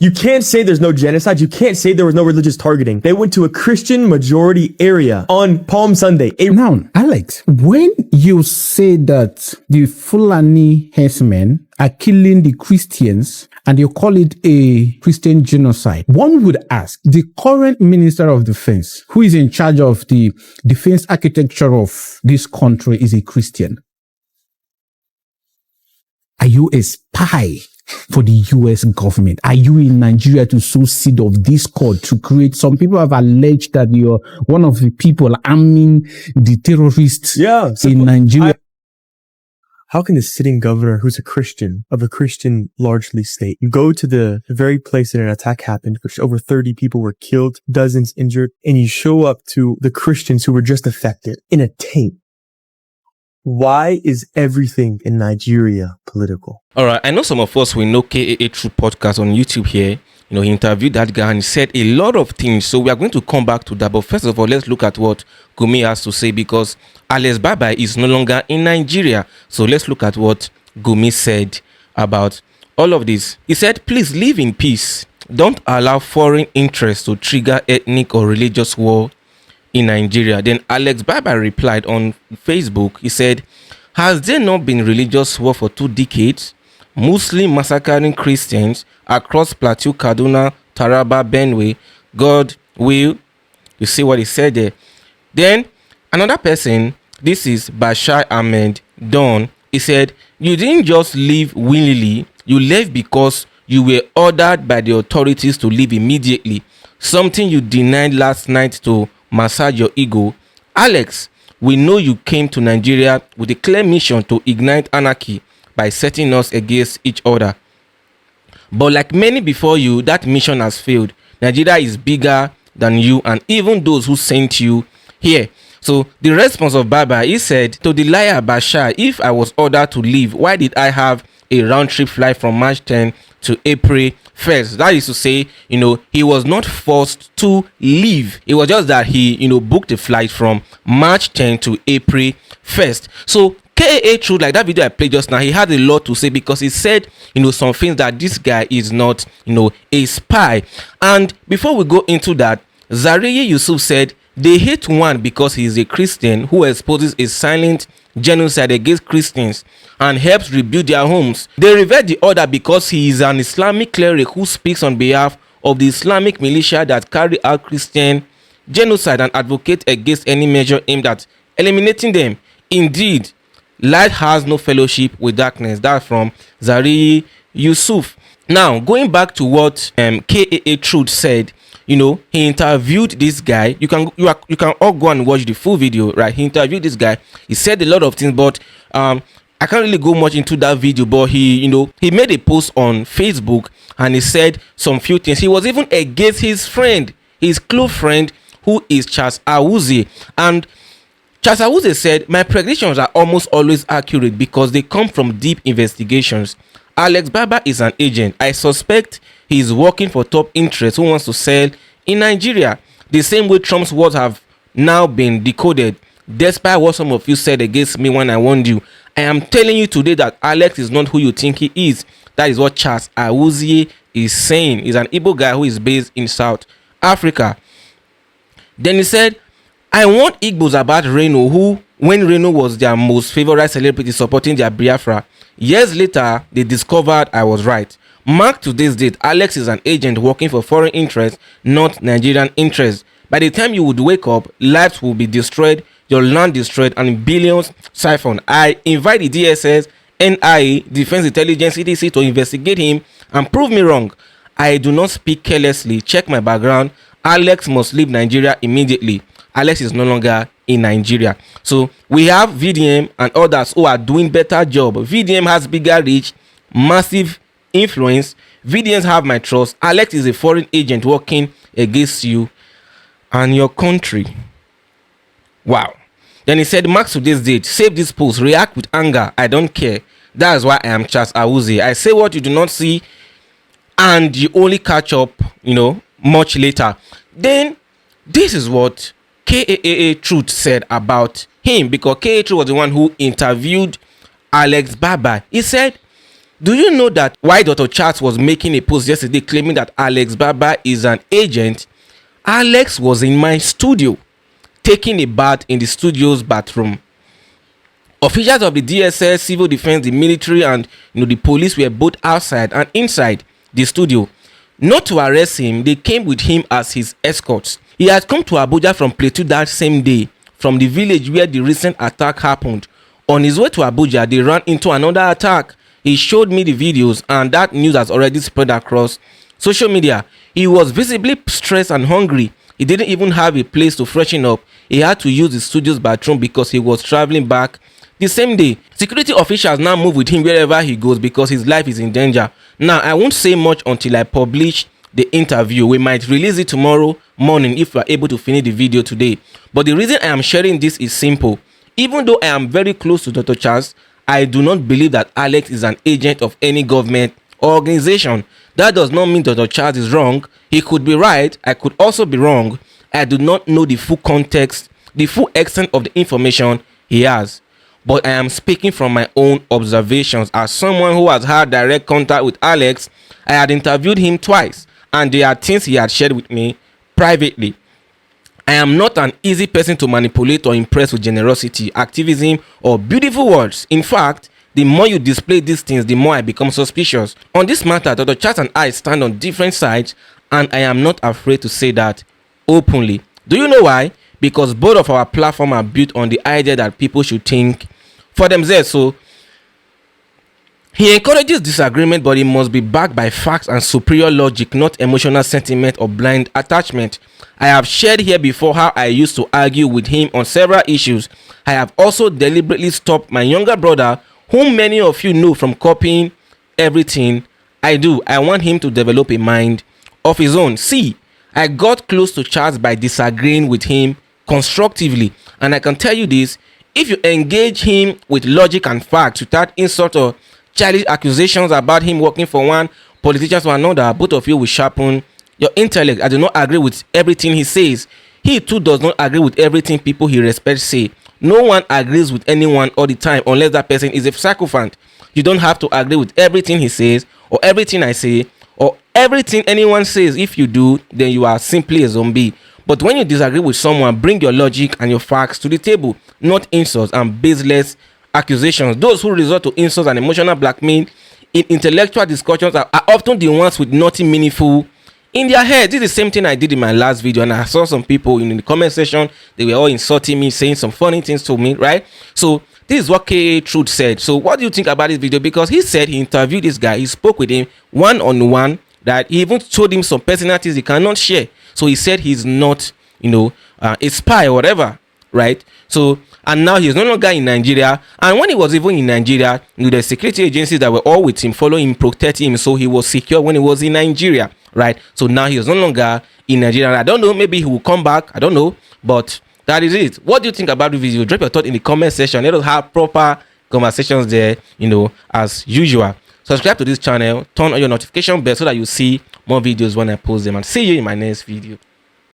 You can't say there's no genocide. You can't say there was no religious targeting. They went to a Christian majority area on Palm Sunday. Now, Alex, when you say that the Fulani herdsmen are killing the Christians and you call it a Christian genocide, one would ask, the current Minister of Defense, who is in charge of the defense architecture of this country, is a Christian. Are you a spy for the US government? Are you in Nigeria to sow seed of discord to create? Some people have alleged that you're one of the people arming the terrorists in Nigeria. How can the sitting governor, who's a Christian, of a Christian largely state, you go to the very place that an attack happened, which over 30 people were killed, dozens injured, and you show up to the Christians who were just affected in a tent? Why is everything in Nigeria political? All right, I know some of us will know KAA True Podcast on YouTube here. You know, he interviewed that guy and he said a lot of things. So we are going to come back to that. But first of all, let's look at what Gumi has to say, because Alex Barbir is no longer in Nigeria. So let's look at what Gumi said about all of this. He said, please live in peace. Don't allow foreign interests to trigger ethnic or religious war in Nigeria. Then Alex Barbir replied on Facebook. He said, has there not been religious war for 2 decades? Muslim massacring Christians across Plateau, Kaduna, Taraba, Benue. God will. You see what he said there. Then another person, this is Bashar Ahmed Don. He said, you didn't just leave willingly. You left because you were ordered by the authorities to leave immediately. Something you denied last night to massage your ego. Alex, we know you came to Nigeria with a clear mission to ignite anarchy by setting us against each other. But like many before you, that mission has failed. Nigeria is bigger than you and even those who sent you here. So the response of Barbir, he said to the liar Bashar, if I was ordered to leave, why did I have a round trip flight from March 10 to April 1st? That is to say, he was not forced to leave. It was just that he, booked a flight from March 10 to April 1st. So KAA True, like that video I played just now, he had a lot to say because he said, some things that this guy is not, a spy. And before we go into that, Zariye Yusuf said they hate one because he is a Christian who exposes a silent genocide against Christians and helps rebuild their homes. They revert the other because he is an Islamic cleric who speaks on behalf of the Islamic militia that carry out Christian genocide and advocate against any measure aimed at eliminating them. Indeed, light has no fellowship with darkness. That's from Zariye Yusuf. Now, going back to what KAA Truth said, he interviewed this guy. You can all go and watch the full video, right? He interviewed this guy. He said a lot of things, but I can't really go much into that video. But he made a post on Facebook and he said some few things. He was even against his friend, his close friend, who is Charles Awuzie. And Charles Awuzie said, my predictions are almost always accurate because they come from deep investigations. Alex Barbir is an agent. I suspect he is working for top interests who wants to sell in Nigeria. The same way Trump's words have now been decoded. Despite what some of you said against me when I warned you, I am telling you today that Alex is not who you think he is. That is what Charles Awuzie is saying. He's an Igbo guy who is based in South Africa. Then he said, I warned Igbos about Reno, who, when Reno was their most favorite celebrity supporting their Biafra, years later, they discovered I was right. Mark today's date, Alex is an agent working for foreign interests, not Nigerian interests. By the time you would wake up, lives will be destroyed, your land destroyed, and billions siphoned. I invite the DSS, NIA, Defense Intelligence, EDC to investigate him and prove me wrong. I do not speak carelessly. Check my background. Alex must leave Nigeria immediately. Alex is no longer in Nigeria. So we have VDM and others who are doing better job. VDM has bigger reach, massive influence. VDMs have my trust. Alex is a foreign agent working against you and your country. Wow. Then he said, mark today's date, save this post, react with anger. I don't care. That's why I am Charles Awuzie. I say what you do not see and you only catch up, much later. Then this is what KAA Truth said about him, because KAA Truth was the one who interviewed Alex Barbir. He said, Do you know that why Dr. Charles was making a post yesterday claiming that Alex Barbir is an agent? Alex was in my studio taking a bath in the studio's bathroom. Officials of the DSS, civil defense, the military, and the police were both outside and inside the studio. Not to arrest him, they came with him as his escorts. He had come to Abuja from Plateau that same day, from the village where the recent attack happened. On his way to Abuja, they ran into another attack. He showed me the videos, and that news has already spread across social media. He was visibly stressed and hungry. He didn't even have a place to freshen up. He had to use the studio's bathroom because he was traveling back the same day. Security officials now move with him wherever he goes because his life is in danger. Now, I won't say much until I publish the interview. We might release it tomorrow morning if we are able to finish the video today. But the reason I am sharing this is simple. Even though I am very close to Dr. Charles, I do not believe that Alex is an agent of any government or organization. That does not mean Dr. Charles is wrong. He could be right. I could also be wrong. I do not know the full context, the full extent of the information he has. But I am speaking from my own observations as someone who has had direct contact with Alex. I had interviewed him twice, and there are things he had shared with me privately. I am not an easy person to manipulate or impress with generosity, activism, or beautiful words. In fact, the more you display these things, the more I become suspicious. On this matter, Dr. Charles and I stand on different sides, and I am not afraid to say that openly. Do you know why? Because both of our platforms are built on the idea that people should think for themselves. So he encourages disagreement, but it must be backed by facts and superior logic, not emotional sentiment or blind attachment. I have shared here before how I used to argue with him on several issues. I have also deliberately stopped my younger brother, whom many of you know, from copying everything I do. I want him to develop a mind of his own. See, I got close to Charles by disagreeing with him constructively, and I can tell you this: if you engage him with logic and facts without insult or childish accusations about him working for one politician to another, both of you will sharpen your intellect. I do not agree with everything he says. He too does not agree with everything people he respects say. No one agrees with anyone all the time unless that person is a sycophant. You don't have to agree with everything he says or everything I say or everything anyone says. If you do, then you are simply a zombie. But when you disagree with someone, bring your logic and your facts to the table, not insults and baseless accusations. Those who resort to insults and emotional blackmail in intellectual discussions are often the ones with nothing meaningful in their head. This is the same thing I did in my last video, and I saw some people in the comment section. They were all insulting me, saying some funny things to me, right? So this is what K.A. Truth said. So what do you think about this video? Because he said he interviewed this guy, he spoke with him one-on-one, that he even told him some personalities he cannot share. So he said he's not, a spy or whatever, right? So, and now he's no longer in Nigeria. And when he was even in Nigeria, the security agencies that were all with him, following him, protecting him, so he was secure when he was in Nigeria, right? So now he is no longer in Nigeria. I don't know, maybe he will come back, I don't know, but that is it. What do you think about the video? Drop your thought in the comment section. Let us have proper conversations there, as usual. Subscribe to this channel, turn on your notification bell so that you see more videos when I post them, and see you in my next video.